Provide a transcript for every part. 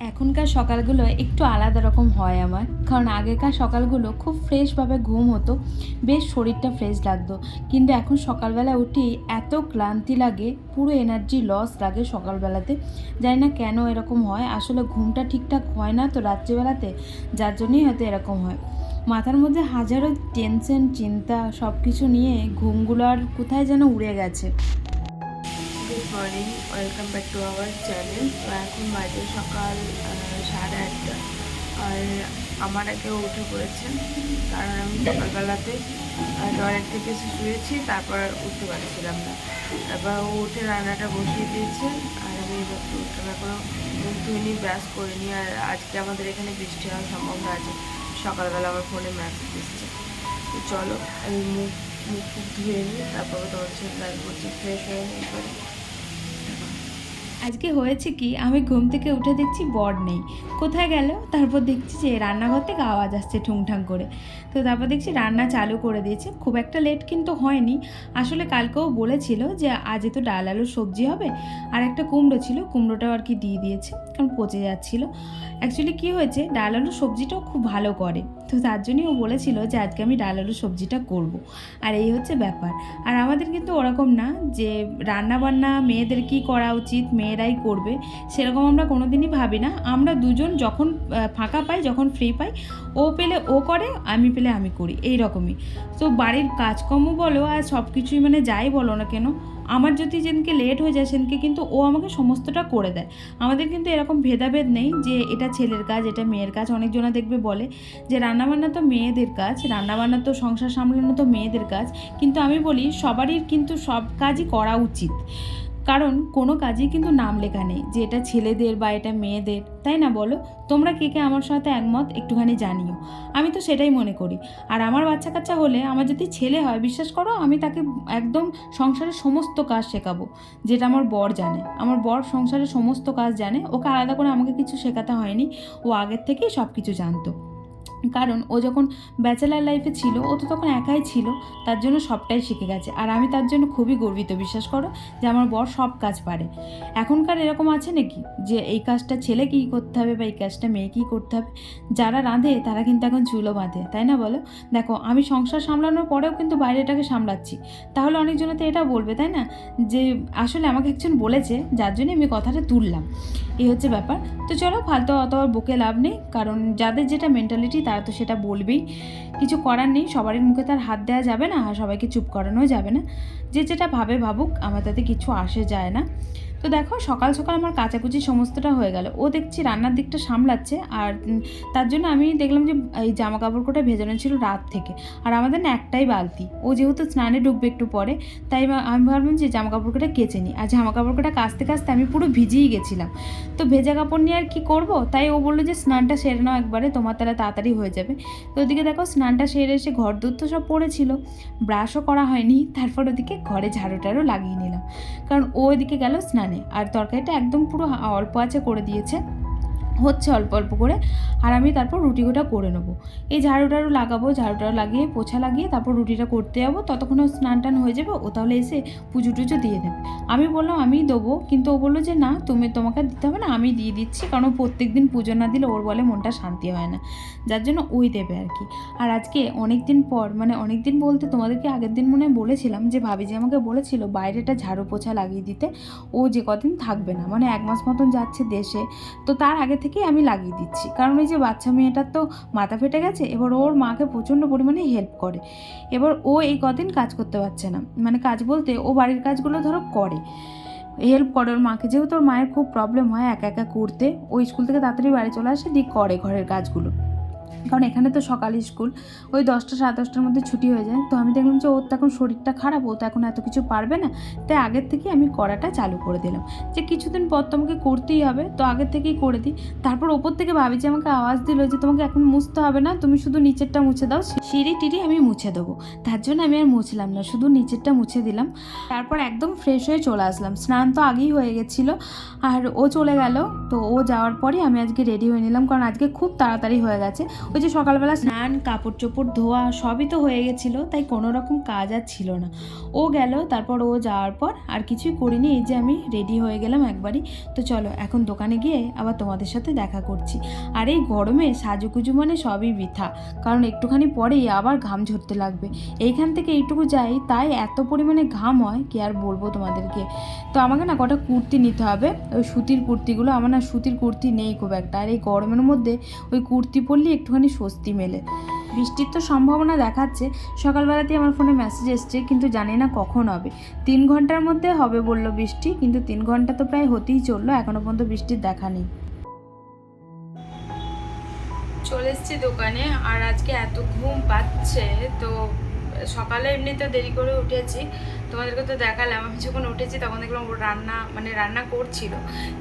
এখনকার সকালগুলো একটু আলাদা রকম হয় আমার, কারণ আগেকার সকালগুলো খুব ফ্রেশভাবে ঘুম হতো, বেশ শরীরটা ফ্রেশ লাগতো। কিন্তু এখন সকালবেলা উঠি এত ক্লান্তি লাগে, পুরো এনার্জি লস লাগে সকালবেলাতে। জানি না কেন এরকম হয়, আসলে ঘুমটা ঠিকঠাক হয় না তো রাত্রিবেলাতে, যার জন্যই হয়তো এরকম হয়। মাথার মধ্যে হাজারো টেনশন চিন্তা সব কিছু নিয়ে ঘুমগুলো আর কোথায় যেন উড়ে গেছে। Good morning, welcome back to our channel. তো এখন বাজে সকাল 8:30। আর আমার আগেও উঠে পড়েছে, কারণ আমি সকালবেলাতে টয়লেট থেকে এসে শুয়েছি, তারপর আর উঠতে পারছিলাম না। তারপর ও উঠে রান্নাটা বসিয়ে দিয়েছে, আর আমি এবার উঠতে এখনও মুখ ধুইনি, ব্রাশ করিনি। আর আজকে আমাদের এখানে বৃষ্টি হওয়ার সম্ভাবনা আছে, সকালবেলা আমার ফোনে মেসেজ এসছে। তো চলো আমি মুখ মুখ টুখ ধুয়ে নিই, তারপর তোমার সাথে দেখা করছি, ফ্রেশ হয়ে নিই করে। আজকে হয়েছে কি, আমি ঘুম থেকে উঠে দেখছি বর নেই, কোথায় গেল। তারপর দেখছি যে রান্নাঘর থেকে আওয়াজ আসছে ঠুংঠাং করে। তো তারপর দেখছি রান্না চালু করে দিয়েছে, খুব একটা লেট কিন্তু হয়নি। আসলে কালকেও বলেছিল যে আজ তো ডাল আলুর সবজি হবে, আর একটা কুমড়ো ছিল, কুমড়োটাও আর কি দিয়ে দিয়েছে, কারণ পচে যাচ্ছিলো। অ্যাকচুয়ালি কী হয়েছে, ডাল আলুর সবজিটাও খুব ভালো করে, তো তার জন্যই ও বলেছিল যে আজকে আমি ডাল আলুর সবজিটা করব। আর এই হচ্ছে ব্যাপার। আর আমাদের কিন্তু ওরকম না যে রান্না বান্না মেয়েদের কি করা উচিত, মেয়েরাই করবে, সেরকম আমরা কোনো দিনই ভাবি না। আমরা দুজন যখন ফাঁকা পাই, যখন ফ্রি পাই, ও পেলে ও করে, আমি পেলে আমি করি, এই রকমই। তো বাড়ির কাজকর্ম বলো আর সব কিছুই মানে যাই বলো না কেন, আমার যদি যেদিনকে লেট হয়ে যায় সেদিনকে কিন্তু ও আমাকে সমস্তটা করে দেয়। আমাদের কিন্তু এরকম ভেদাভেদ নেই যে এটা ছেলের কাজ, এটা মেয়ের কাজ। অনেকজনা দেখবে বলে যে রান্নাবান্না তো মেয়েদের কাজ, রান্নাবান্না তো সংসার সামলানো তো মেয়েদের কাজ। কিন্তু আমি বলি সবারই কিন্তু সব কাজই করা উচিত, কারণ কোনো কাজই কিন্তু নাম লেখা নেই যে এটা ছেলেদের বা এটা মেয়েদের, তাই না বলো? তোমরা কে কে আমার সাথে একমত একটুখানি জানিও। আমি তো সেটাই মনে করি। আর আমার বাচ্চা কাচ্চা হলে, আমার যদি ছেলে হয়, বিশ্বাস করো আমি তাকে একদম সংসারের সমস্ত কাজ শেখাবো, যেটা আমার বর জানে। আমার বর সংসারের সমস্ত কাজ জানে, ওকে আলাদা করে আমাকে কিছু শেখাতে হয়নি, ও আগের থেকেই সব কিছু জানতো। কারণ ও যখন ব্যাচেলার লাইফে ছিল, ও তো তখন একাই ছিল, তার জন্য সবটাই শিখে গেছে। আর আমি তার জন্য খুবই গর্বিত, বিশ্বাস করো, যে আমার বর সব কাজ পারে। এখনকার এরকম আছে নাকি যে এই কাজটা ছেলে কী করতে হবে বা এই কাজটা মেয়ে কী করতে হবে? যারা রাঁধে তারা কিন্তু এখন চুলো বাঁধে, তাই না বলো? দেখো, আমি সংসার সামলানোর পরেও কিন্তু বাইরেটাকে সামলাচ্ছি। তাহলে অনেকজনে তো এটা বলবে, তাই না, যে আসলে আমাকে একজন বলেছে, যার জন্য আমি কথাটা তুললাম। এই হচ্ছে ব্যাপার। তো চলো, ফালতু অত আর বকে লাভ নেই, কারণ যাদের যেটা মেন্টালিটি তারা তো সেটা বলবেই। কিছু করার নেই, সবারই মুখে তার হাত দেওয়া যাবে না, আর সবাইকে চুপ করানোও যাবে না। যে যেটা ভাবে ভাবুক, আমার তাতে কিছু আসে যায় না। তো দেখো, সকাল সকাল আমার কাচাকুচি সমস্তটা হয়ে গেল। ও দেখছি রান্নার দিকটা সামলাচ্ছে, আর তার জন্য আমি দেখলাম যে এই জামা কাপড় কোটা ভেজানো ছিল রাত থেকে। আর আমাদের না একটাই বালতি, ও যেহেতু স্নানে ঢুকবে একটু পরে, তাই আমি ভাবলাম যে জামা কাপড় কোটা কেচে নিই। আর জামা কাপড় কোটা কাচতে কাচতে আমি পুরো ভিজেই গেছিলাম। তো ভেজা কাপড় নিয়ে আর কি করব, তাই ও বললো যে স্নানটা সেরে নাও একবারে, তোমার তাহলে তাড়াতাড়ি হয়ে যাবে। তো ওদিকে দেখো, স্নানটা সেরে এসে ঘর দূর তো সব পড়েছিল, ব্রাশও করা হয়নি। তারপর ওদিকে ঘরে ঝাড়ু টাড়ু লাগিয়ে নিলাম, কারণ ও ওইদিকে গেল স্নানে। আর তরকারিটা একদম পুরো অল্প আছে করে দিয়েছে, হচ্ছে অল্প অল্প করে। আর আমি তারপর রুটিটা করে নেবো। এই ঝাড়ু টাড়ু লাগাবো, ঝাড়ু টাড়ু লাগিয়ে পোছা লাগিয়ে তারপর রুটিটা করতে যাবো। ততক্ষণে স্নান টান হয়ে যাবে, ও তাহলে এসে পুজো টুজো দিয়ে দেবে। আমি বললাম আমিই দেবো, কিন্তু ও বললো যে না, তোমাকে দিতে হবে না, আমি দিয়ে দিচ্ছি। কারণ প্রত্যেক দিন পুজো না দিলে ওর বলে মনটা শান্তি হয় না, যার জন্য ওই দেবে আর কি। আর আজকে অনেক দিন পর, মানে অনেক দিন বলতে তোমাদেরকে আগের দিন মনে বলেছিলাম যে ভাবিজি আমাকে বলেছিল বাইরেটা ঝাড়ু পোছা লাগিয়ে দিতে, ও যে কদিন থাকবে না, মানে 1 মাস মতন যাচ্ছে দেশে। তো তার আগে থেকেই আমি লাগিয়ে দিচ্ছি, কারণ ওই যে বাচ্চা মেয়েটার তো মাথা ফেটে গেছে, এবার ওর মাকে প্রচণ্ড পরিমাণে হেল্প করে। এবার ও এই কদিন কাজ করতে পারছে না, মানে কাজ বলতে ও বাড়ির কাজগুলো ধরো করে, হেল্প করে ওর মাকে, যেহেতু ওর মায়ের খুব প্রবলেম হয় একা একা করতে। ওই স্কুল থেকে তাড়াতাড়ি বাড়ি চলে আসে, দিয়ে করে ঘরের কাজগুলো। কারণ এখানে তো সকাল স্কুল, ওই 10টা 10:30টার মধ্যে ছুটি হয়ে যায়। তো আমি দেখলাম যে ওর তো এখন শরীরটা খারাপ, ও তো এখন এত কিছু পারবে না, তাই আগের থেকেই আমি করাটা চালু করে দিলাম, যে কিছুদিন পর তোমাকে করতেই হবে, তো আগের থেকেই করে দিই। তারপর ওপর থেকে ভাবি যে আমাকে আওয়াজ দিল যে তোমাকে এখন মুছতে হবে না, তুমি শুধু নিচেরটা মুছে দাও, সিঁড়ি টিড়ি আমি মুছে দেবো, তার জন্য আমি আর মুছলাম না, শুধু নিচেরটা মুছে দিলাম। তারপর একদম ফ্রেশ হয়ে চলে আসলাম। স্নান তো আগেই হয়ে গেছিলো, আর ও চলে গেল। তো ও যাওয়ার পরে আমি আজকে রেডি হয়ে নিলাম, কারণ আজকে খুব তাড়াতাড়ি হয়ে গেছে। ওই যে সকালবেলা স্নান, কাপড় চোপড় ধোয়া সবই তো হয়ে গেছিলো, তাই কোনো রকম কাজ আর ছিল না। ও গেল, তারপর ও যাওয়ার পর আর কিছুই করিনি, এই যে আমি রেডি হয়ে গেলাম একবারই। তো চলো এখন দোকানে গিয়ে আবার তোমাদের সাথে দেখা করছি। আর এই গরমে সাজুকুজু মানে সবই বৃথা, কারণ একটুখানি পরেই আবার ঘাম ঝরতে লাগবে। এইখান থেকে এইটুকু যাই, তাই এত পরিমাণে ঘাম হয় কি আর বলবো তোমাদেরকে। তো আমাকে না কটা কুর্তি নিতে হবে, ওই সুতির কুর্তিগুলো। আমার না সুতির কুর্তি নেই খুব একটা, আর এই গরমের মধ্যে ওই কুর্তি পরলে একটুখানি স্বস্তি মেলে। বৃষ্টির তো সম্ভাবনা দেখাচ্ছে, সকালবেলাতেই আমার ফোনে মেসেজ এসছে, কিন্তু জানি না কখন হবে। 3 ঘন্টার মধ্যে হবে বললো বৃষ্টি, কিন্তু 3 ঘন্টা তো প্রায় হতেই চললো, এখনও পর্যন্ত বৃষ্টির দেখা নেই। চলে এসেছি দোকানে, আর আজকে এত ঘুম পাচ্ছে। তো সকালে এমনিতে দেরি করে উঠেছি, তোমাদেরকে তো দেখালাম। আমি যখন উঠেছি তখন দেখলাম ও রান্না করছিল।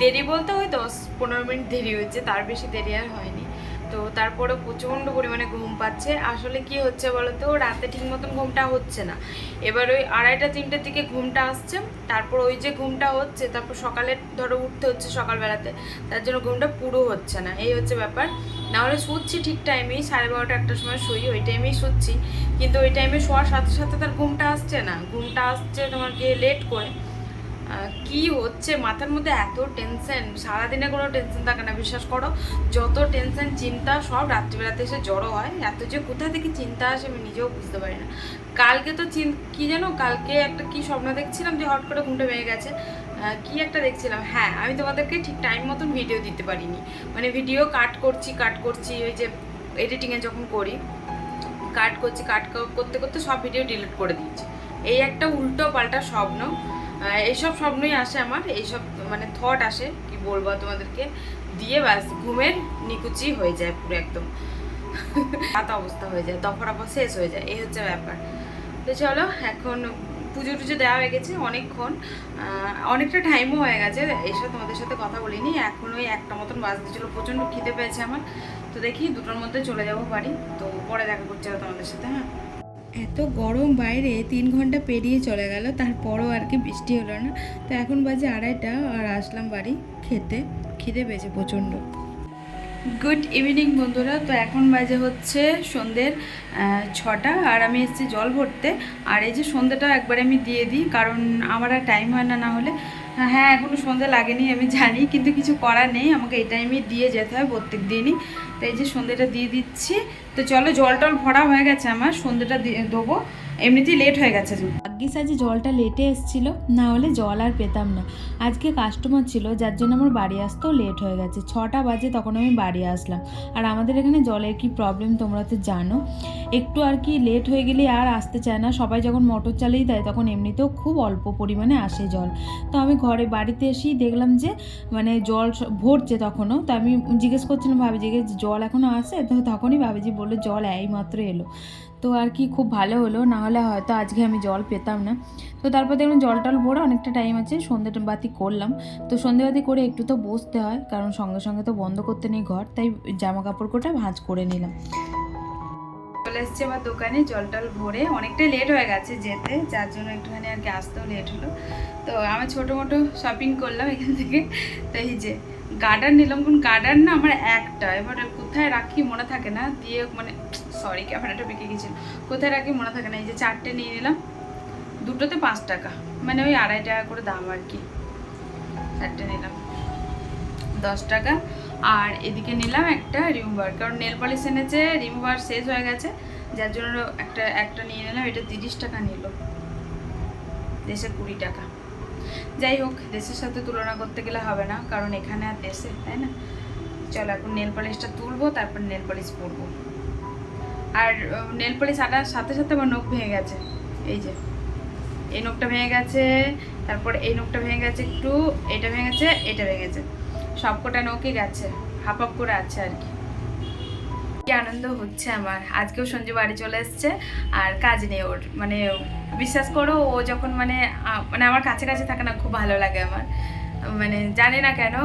দেরি বলতে ওই 10-15 মিনিট দেরি হয়েছে, তার বেশি দেরি আর হয়নি। তো তারপরে প্রচণ্ড পরিমাণে ঘুম পাচ্ছে। আসলে কি হচ্ছে বলো তো, রাতে ঠিক মতন ঘুমটা হচ্ছে না। এবার ওই 2:30-3টের দিকে ঘুমটা আসছে, তারপর ওই যে ঘুমটা হচ্ছে, তারপর সকালে ধরো উঠতে হচ্ছে সকালবেলাতে, তার জন্য ঘুমটা পুরো হচ্ছে না, এই হচ্ছে ব্যাপার। নাহলে শুচ্ছি ঠিক টাইমেই, 12:30-1টার সময় শুই, ওই টাইমেই শুচ্ছি। কিন্তু ওই টাইমে শোয়ার সাথে সাথে তার ঘুমটা আসছে না, ঘুমটা আসছে তোমার গিয়ে লেট করে। কি হচ্ছে মাথার মধ্যে এত টেনশন, সারাদিনে কোনো টেনশন থাকে না বিশ্বাস করো। যত টেনশন চিন্তা সব রাত্রিবেলাতে এসে জড়ো হয়। এত যে কোথা থেকে চিন্তা আসে আমি নিজেও বুঝতে পারি না। কালকে তো কি জানো, কালকে একটা কি স্বপ্ন দেখছিলাম যে হট করে ঘুমটা ভেঙে গেছে। কি একটা দেখছিলাম, হ্যাঁ আমি তোমাদেরকে ঠিক টাইম মতন ভিডিও দিতে পারিনি। মানে ভিডিও কাট করছি ওই যে এডিটিংয়ে যখন করি, কাট করতে করতে সব ভিডিও ডিলিট করে দিয়েছি। এই একটা উল্টো পাল্টা স্বপ্ন, এইসব স্বপ্নই আসে আমার, এইসব মানে থট আসে, কি বলবো তোমাদেরকে, দিয়ে ব্যাস ঘুমের নিকুচি হয়ে যায় পুরো একদম রাত অবস্থা হয়ে যায়, দফারফা শেষ হয়ে যায়, এই হচ্ছে ব্যাপার। তো চলো এখন পুজো টুজো দেওয়া হয়ে গেছে অনেকক্ষণ, অনেকটা টাইমও হয়ে গেছে, এসব তোমাদের সাথে কথা বলিনি। এখন ওই 1টা মতন বাজতে ছিল, প্রচণ্ড খিদে পেয়েছে আমার। তো দেখি 2টোর মধ্যে চলে যাবো বাড়ি, তো পরে দেখা করছি তোমাদের সাথে। হ্যাঁ, এত গরম বাইরে, 3 ঘন্টা পেরিয়ে চলে গেল, তারপরও আর কি বৃষ্টি হলো না। তো এখন বাজে 2:30, আর আসলাম বাড়ি খেতে, খিদে পেয়েছে প্রচণ্ড। গুড ইভিনিং বন্ধুরা, তো এখন বাজে হচ্ছে সন্ধ্যের 6টা, আর আমি এসেছি জল ভরতে। আর এই যে সন্ধ্যেটা একবারে আমি দিয়ে দিই, কারণ আমার আর টাইম হয় না, না হলে হ্যাঁ এখনও সন্ধ্যে লাগেনি আমি জানি, কিন্তু কিছু করার নেই, আমাকে এই টাইমে দিয়ে যেতে হয় প্রত্যেক দিনই। তো এই যে সন্ধ্যেটা দিয়ে দিচ্ছি। তো চলো, জল টল ভরা হয়ে গেছে আমার, সন্ধ্যেটা দিয়ে দেবো, এমনিতেই লেট হয়ে গেছে। ভাগ্যিস আজ জলটা লেটে এসেছিল, না হলে জল আর পেতাম না। আজকে কাস্টমার ছিল, যার জন্য আমার বাড়ি আসতেও লেট হয়ে গেছে। 6টা বাজে তখন আমি বাড়ি আসলাম। আর আমাদের এখানে জলের কি প্রবলেম তোমরা তো জানো, একটু আর কি লেট হয়ে গেলে আর আসতে চায় না। সবাই যখন মোটর চালিয়ে দেয় তখন এমনিতেও খুব অল্প পরিমাণে আসে জল। তো আমি বাড়িতে এসেই দেখলাম যে মানে জল ভরছে তখনও। তো আমি জিজ্ঞেস করছিলাম ভাবিজিকে, জল এখনও আসে? তো তখনই ভাবিজি বললো জল এইমাত্র এলো। তো আর কি খুব ভালো হলো, না হলে হয়তো আজকে আমি জল পেতাম না। তো তারপর দেখলাম জল টল ভরে অনেকটা টাইম আছে, সন্ধ্যে বাতি করলাম। তো সন্ধ্যেবাতি করে একটু তো বসতে হয়, কারণ সঙ্গে সঙ্গে তো বন্ধ করতে নেই ঘর, তাই জামা কাপড় কোটা ভাঁজ করে নিলাম। চলে এসছে আবার দোকানে, জল টল ভরে অনেকটাই লেট হয়ে গেছে যেতে, যার জন্য একটুখানি আর কি আসতেও লেট হলো। তো আমি ছোটো মোটো শপিং করলাম এখান থেকে। তো এই যে গার্ডার নিলাম, কোন গার্ডার না আমার একটা, এবার কোথায় রাখি মনে থাকে না, দিয়ে মানে সরি ক্যামেরাটা বেঁকে গেছিল, কোথায় রাখি মনে থাকে না। এই যে 4টে নিয়ে নিলাম, দুটোতে 5 টাকা, মানে ওই 2.5 টাকা করে দাম আর কি। 4টে নিলাম 10 টাকা। আর এদিকে নিলাম একটা রিমুভার, কারণ নেল পলিশ এনেছে, রিমুভার শেষ হয়ে গেছে, যার জন্য একটা নিয়ে নিলাম। এটা 30 টাকা নিল, দেশে 20 টাকা। যাই হোক, দেশের সাথে তুলনা করতে গেলে হবে না, কারণ এখানে আর দেশে, তাই না। চলো এখন নেল পলিশটা তুলবো, তারপর নেল পলিশ পরবো। আর নেল পলিশ আনার সাথে সাথে আমার নখ ভেঙে গেছে, এই যে এই নখটা ভেঙে গেছে, তারপর এই নখটা ভেঙে গেছে একটু, এটা ভেঙেছে, এটা ভেঙেছে, সবকটা নখই গেছে, হাফ করে আছে আর কি। কি আনন্দ হচ্ছে আমার। আজকেও সঞ্জু বাড়ি চলে এসছে, আর কাজ নেই ওর, মানে বিশ্বাস করো ও যখন মানে আমার কাছে কাছে থাকে না, খুব ভালো লাগে আমার। মানে জানি না কেন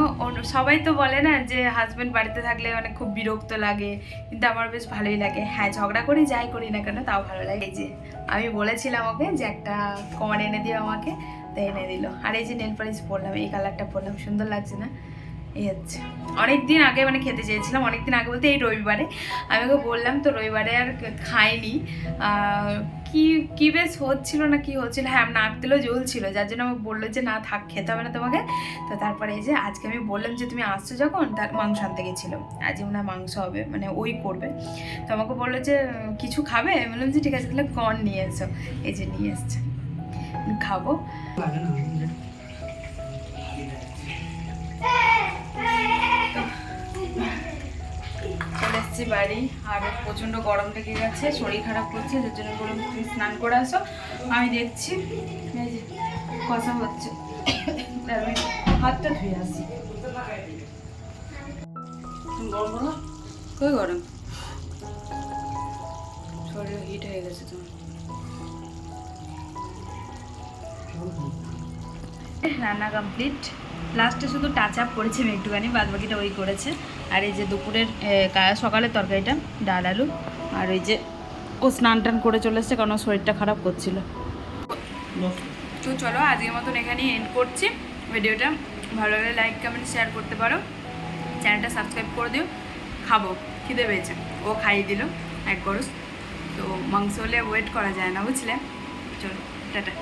সবাই তো বলে না যে হাজব্যান্ড বাড়িতে থাকলে মানে খুব বিরক্ত লাগে, কিন্তু আমার বেশ ভালোই লাগে। হ্যাঁ, ঝগড়া করি যাই করি না কেন তাও ভালো লাগে। এই যে আমি বলেছিলাম ওকে যে একটা কন এনে দিও আমাকে, তো এনে দিল। আর এই যে নেল পালিশ পরলাম, এই কালারটা পরলাম, সুন্দর লাগছে না? এই হচ্ছে অনেকদিন আগে মানে খেতে চেয়েছিলাম, অনেকদিন আগে বলতে এই রবিবারে আমি ওকে বললাম, তো রবিবারে আর খাইনি। কি কি বেশ হচ্ছিল না কি হচ্ছিল, হ্যাঁ নাক তেলেও জ্বলছিল, যার জন্য আমাকে বললো যে না থাক খেতে হবে না তোমাকে। তো তারপরে এই যে আজকে আমি বললাম যে তুমি আসছো যখন, তার মাংস আনতে গেছিলো, আজ মনে হয় মাংস হবে, মানে ওই করবে। তো আমাকে বললো যে কিছু খাবে, আমি বললাম যে ঠিক আছে তাহলে কর্ন নিয়ে এসো। এই যে নিয়ে এসছে, খাবো। চলে এসেছি বাড়ি, আর প্রচণ্ড গরম লেগে গেছে, শরীর খারাপ করছে, যার জন্য বললাম তুমি স্নান করে আসো, আমি দেখছি। এই যে কষা হচ্ছে, আমি হাতটা ধুয়ে আসি। কই গরম, শরীর হিট হয়ে গেছে তোমার। রান্না কমপ্লিট, লাস্টে শুধু টাচ আপ করেছি আমি একটুখানি, বাদ বাকিটা ওই করেছে। আর এই যে দুপুরের সকালের তরকারিটা ডাল আলু, আর ওই যে ও স্নান টান করে চলে এসছে কারণ ওর শরীরটা খারাপ করছিল। তো চলো আজকের মতন এখানেই এন্ড করছি ভিডিওটা। ভালো লাগলে লাইক কমেন্ট শেয়ার করতে পারো, চ্যানেলটা সাবস্ক্রাইব করে দিও। খাবো, খিদে পেয়েছে, ও খাইয়ে দিল এক গরস। তো মাংস হলে ওয়েট করা যায় না, বুঝলে? চলো টাটা।